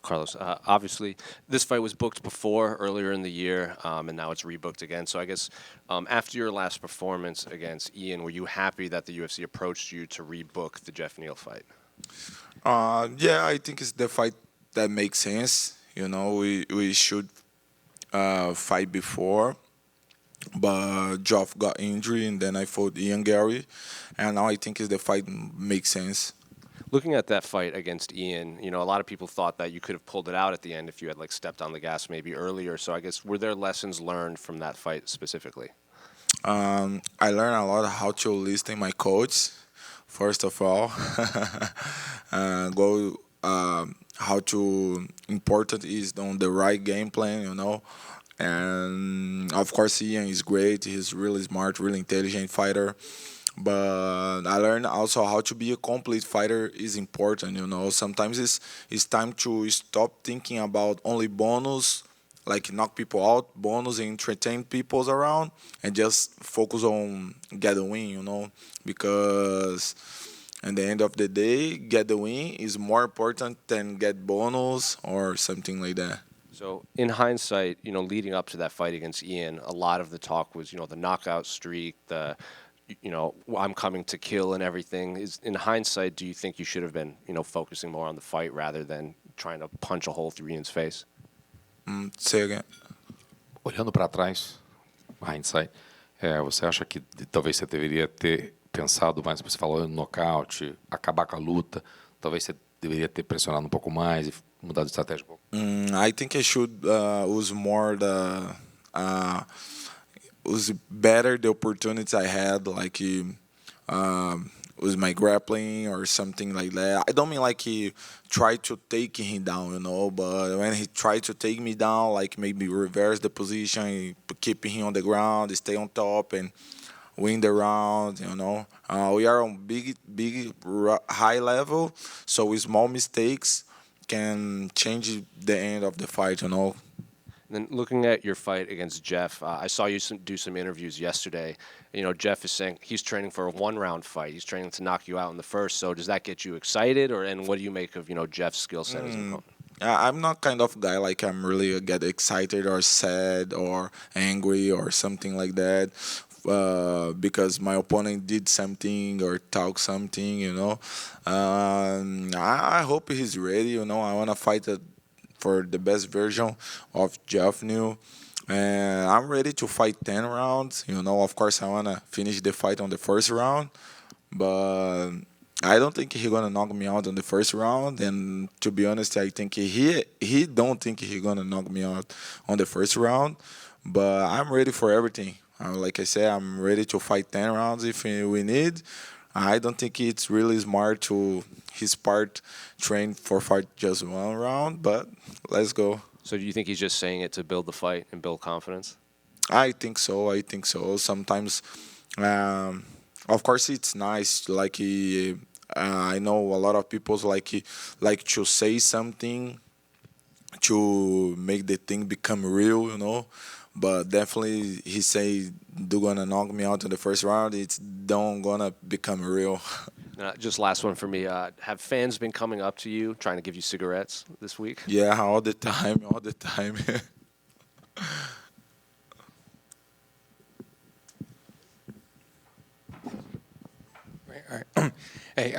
Carlos, obviously this fight was booked before earlier in the year, and now it's rebooked again. So I guess after your last performance against Ian, were you happy that the UFC approached you to rebook the Geoff Neal fight? Yeah, I think it's the fight that makes sense. We should fight before, but Geoff got injury, and then I fought Ian Gary, and now I think it's the fight makes sense. Looking at that fight against Ian, a lot of people thought that you could have pulled it out at the end if you had stepped on the gas maybe earlier. So I guess were there lessons learned from that fight specifically? I learned a lot how to listen my coach. First of all, go how to important is on the right game plan. And of course, Ian is great. He's really smart, really intelligent fighter. But I learned also how to be a complete fighter is important. Sometimes it's time to stop thinking about only bonus, like knock people out, bonus, and entertain people's around, and just focus on get the win. Because at the end of the day, get the win is more important than get bonus or something like that. So in hindsight, leading up to that fight against Ian, a lot of the talk was, the knockout streak, I'm coming to kill and everything. Is in hindsight, do you think you should have been, focusing more on the fight rather than trying to punch a hole through Ian's face? Say again. Olhando para trás, hindsight, você acha que talvez você deveria ter pensado mais, você falou no nocaute, acabar com a luta, talvez você deveria ter pressionado um pouco mais e mudado de estratégia um pouco? I think I should use more was better the opportunities I had, like was my grappling or something like that. I don't mean like he tried to take him down, but when he tried to take me down, like maybe reverse the position, keep him on the ground, stay on top, and win the round. We are on high level, so small mistakes can change the end of the fight. And then looking at your fight against Geoff, I saw you do some interviews yesterday. Geoff is saying he's training for a one-round fight. He's training to knock you out in the first. So does that get you excited, and what do you make of Geoff's skill set as an opponent? I'm not kind of guy like I'm really get excited or sad or angry or something like that because my opponent did something or talk something. I hope he's ready. I want to fight for the best version of Geoff Neal. And I'm ready to fight 10 rounds. Of course, I want to finish the fight on the first round. But I don't think he's going to knock me out on the first round. And to be honest, I think he don't think he's going to knock me out on the first round. But I'm ready for everything. Like I said, I'm ready to fight 10 rounds if we need. I don't think it's really smart to his part train for fight just one round, but let's go. So do you think he's just saying it to build the fight and build confidence? I think so. Sometimes, of course, it's nice. I know a lot of people like to say something to make the thing become real. But definitely, he say they're gonna knock me out in the first round. It's don't gonna become real. Just last one for me. Have fans been coming up to you trying to give you cigarettes this week? Yeah, all the time, all the time. All right. Hey,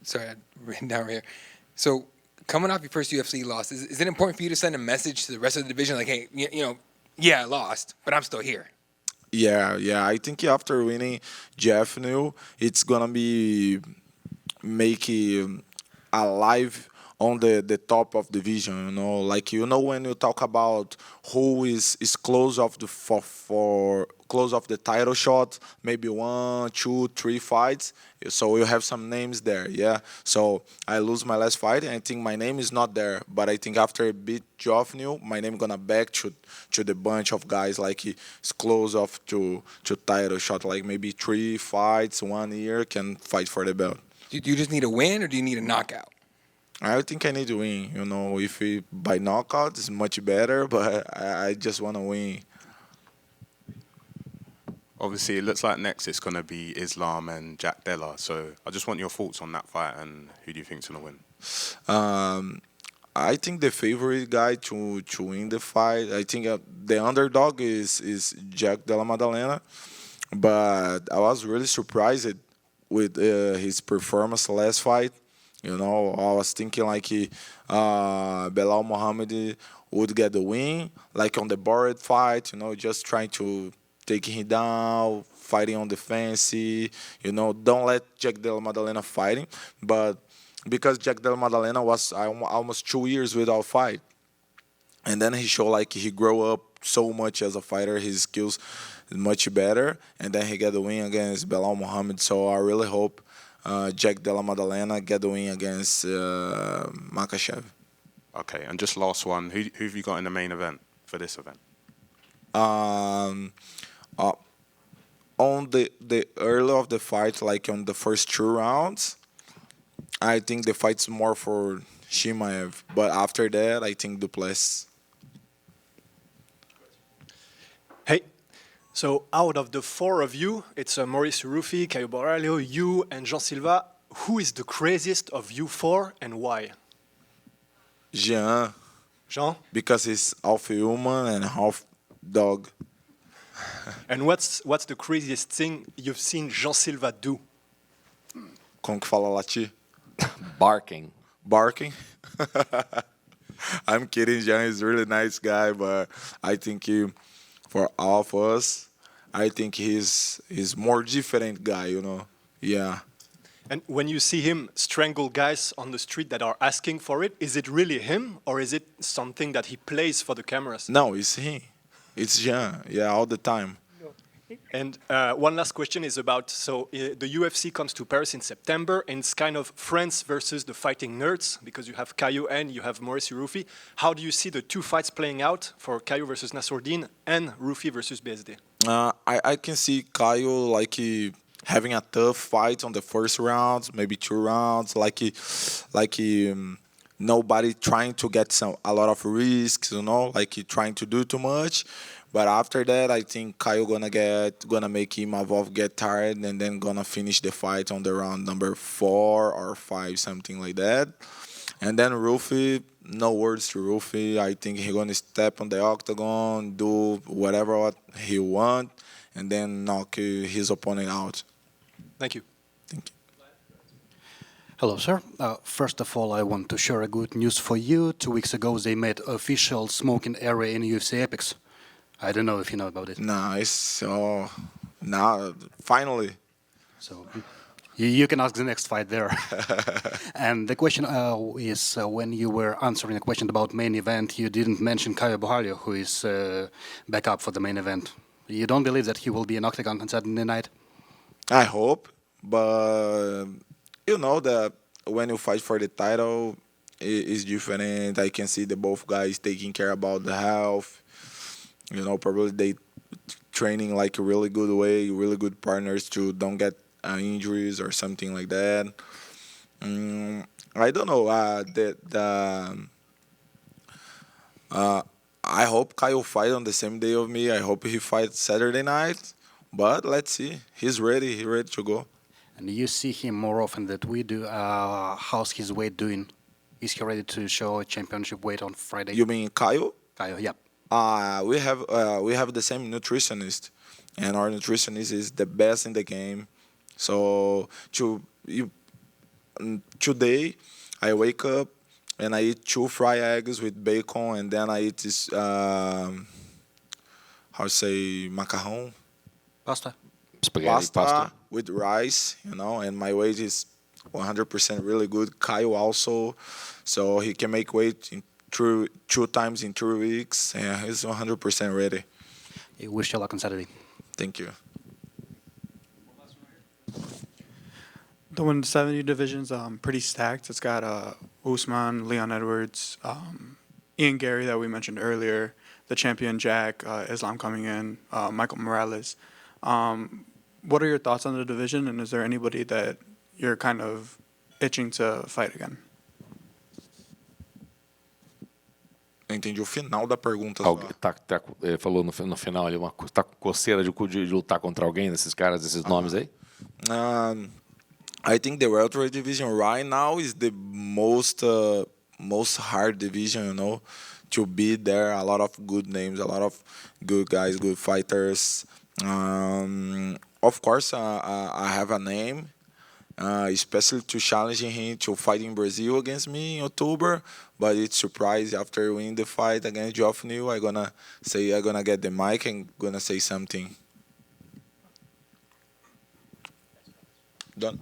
sorry, I had written down right here. So, coming off your first UFC loss, is it important for you to send a message to the rest of the division, like, hey, yeah, I lost, but I'm still here? Yeah. I think after winning Geoff Neal, it's gonna be make alive on the top of division. Like when you talk about who is close of the for close of the title shot, maybe 1, 2, 3 fights. So you have some names there, yeah. So I lose my last fight, and I think my name is not there. But I think after I beat Geoff Neal, my name gonna back to the bunch of guys like it's close off to title shot, like maybe 3 fights, 1 year can fight for the belt. Do you just need a win, or do you need a knockout? I think I need to win. If it by knockout, it's much better. But I just want to win. Obviously, it looks like next it's going to be Islam and Jack Della. So I just want your thoughts on that fight and who do you think's going to win? I think the favorite guy to win the fight, I think the underdog is Jack Della Maddalena, but I was really surprised with his performance last fight. You know, I was thinking like Belal Muhammad would get the win, like on the Barrett fight. You know, just trying to take him down, fighting on the fancy. You know, don't let Jack Della Maddalena fighting, but because Jack Della Maddalena was almost 2 years without fight, and then he showed like he grew up so much as a fighter. His skills is much better, and then he got the win against Belal Muhammad. So I really hope Jack Della Maddalena get the win against Makhachev. Okay, and just last one. Who have you got in the main event for this event? Um, uh, on the early of the fight, like on the first 2 rounds, I think the fight's more for Shimaev, but after that, I think Duplessis. Hey, so out of the 4 of you, it's Maurice Rufi, Caio Borralho, you, and Jean Silva. Who is the craziest of you 4 and why? Jean, Jean? because he's half human and half dog. And what's the craziest thing you've seen Jean Silva do? Como que fala latir? Barking. Barking. I'm kidding, Jean is a really nice guy, but I think for all of us, I think he's more different guy, you know. Yeah. And when you see him strangle guys on the street that are asking for it, is it really him or is it something that he plays for the cameras? No, it's him. It's Jean. Yeah, all the time. And one last question is about, the UFC comes to Paris in September, and it's kind of friends versus the fighting nerds, because you have Caio and you have Maurice Rufi. How do you see the 2 fights playing out for Caio versus Nassourdine and Rufi versus BSD? I can see Caio like having a tough fight on the first rounds, maybe 2 rounds, nobody trying to get a lot of risks, you know, like he trying to do too much. But after that, I think Caio gonna make Imavov get tired and then gonna finish the fight on the round number 4 or 5, something like that. And then Rufi, no words to Rufi. I think he gonna step on the octagon, do whatever what he want, and then knock his opponent out. Thank you. Thank you. Hello, sir. First of all, I want to share a good news for you. 2 weeks ago, they made official smoking area in UFC Epics. I don't know if you know about it. Nice. So now, finally. So you can ask the next fight there. And the question is, when you were answering a question about main event, you didn't mention Caio Borralho, who is back up for the main event. You don't believe that he will be in octagon on Saturday night? I hope, but you know that when you fight for the title, it's different. I can see the both guys taking care about the health. You know, probably they training like a really good way, really good partners to don't get injuries or something like that. I don't know. I hope Caio fight on the same day of me. I hope he fights Saturday night. But let's see. He's ready. He's ready to go. And you see him more often than we do. How's his weight doing? Is he ready to show a championship weight on Friday? You mean Caio? Caio, yeah. We have the same nutritionist, and our nutritionist is the best in the game. So today, I wake up and I eat 2 fried eggs with bacon, and then I eat this macaron Pasta? Spaghetti pasta. with rice, you know. And my weight is 100% really good. Caio also, so he can make weight in 2 times in 3 weeks. Yeah, he's 100% ready. I wish you luck on Saturday. Thank you. The 170 division's pretty stacked. It's got Usman, Leon Edwards, Ian Gary that we mentioned earlier, the champion Jack, Islam coming in, Michael Morales. What are your thoughts on the division, and is there anybody that you're kind of itching to fight again? Eu entendi o final da pergunta. Ele falou no final, ele tá com coceira de lutar contra alguém desses caras, desses nomes aí? I think the welterweight division right now is the most most hard division, to be there. A lot of good names, a lot of good guys, good fighters. Of course, I have a name, especially to challenging him to fight in Brazil against me in October. But it's surprise after winning the fight against Geoff Neal, I'm gonna get the mic and gonna say something. Done.